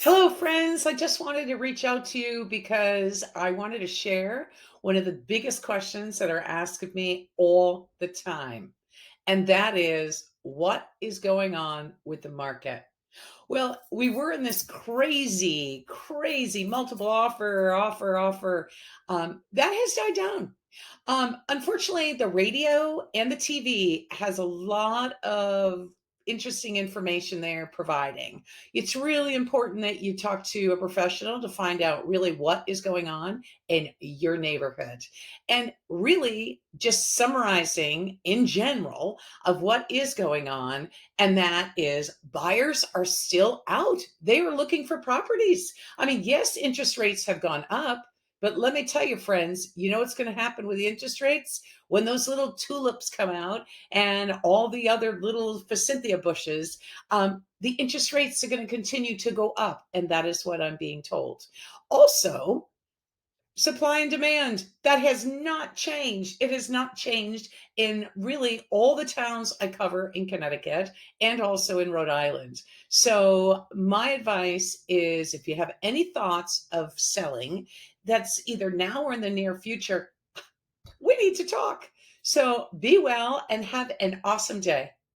Hello, friends. I just wanted to reach out to you because I wanted to share one of the biggest questions that are asked of me all the time. And that is, what is going on with the market? Well, we were in this crazy, crazy multiple offer. That has died down. Unfortunately, the radio and the TV has a lot of interesting information they're providing. It's really important that you talk to a professional to find out really what is going on in your neighborhood. And really just summarizing in general of what is going on, and that is buyers are still out. They are looking for properties. I mean, yes, interest rates have gone up, but let me tell you, friends, you know what's going to happen with the interest rates? When those little tulips come out and all the other little forsythia bushes, the interest rates are going to continue to go up. And that is what I'm being told. Also, supply and demand, that has not changed. It has not changed in really all the towns I cover in Connecticut and also in Rhode Island. So, my advice is if you have any thoughts of selling, that's either now or in the near future, we need to talk. So, be well and have an awesome day.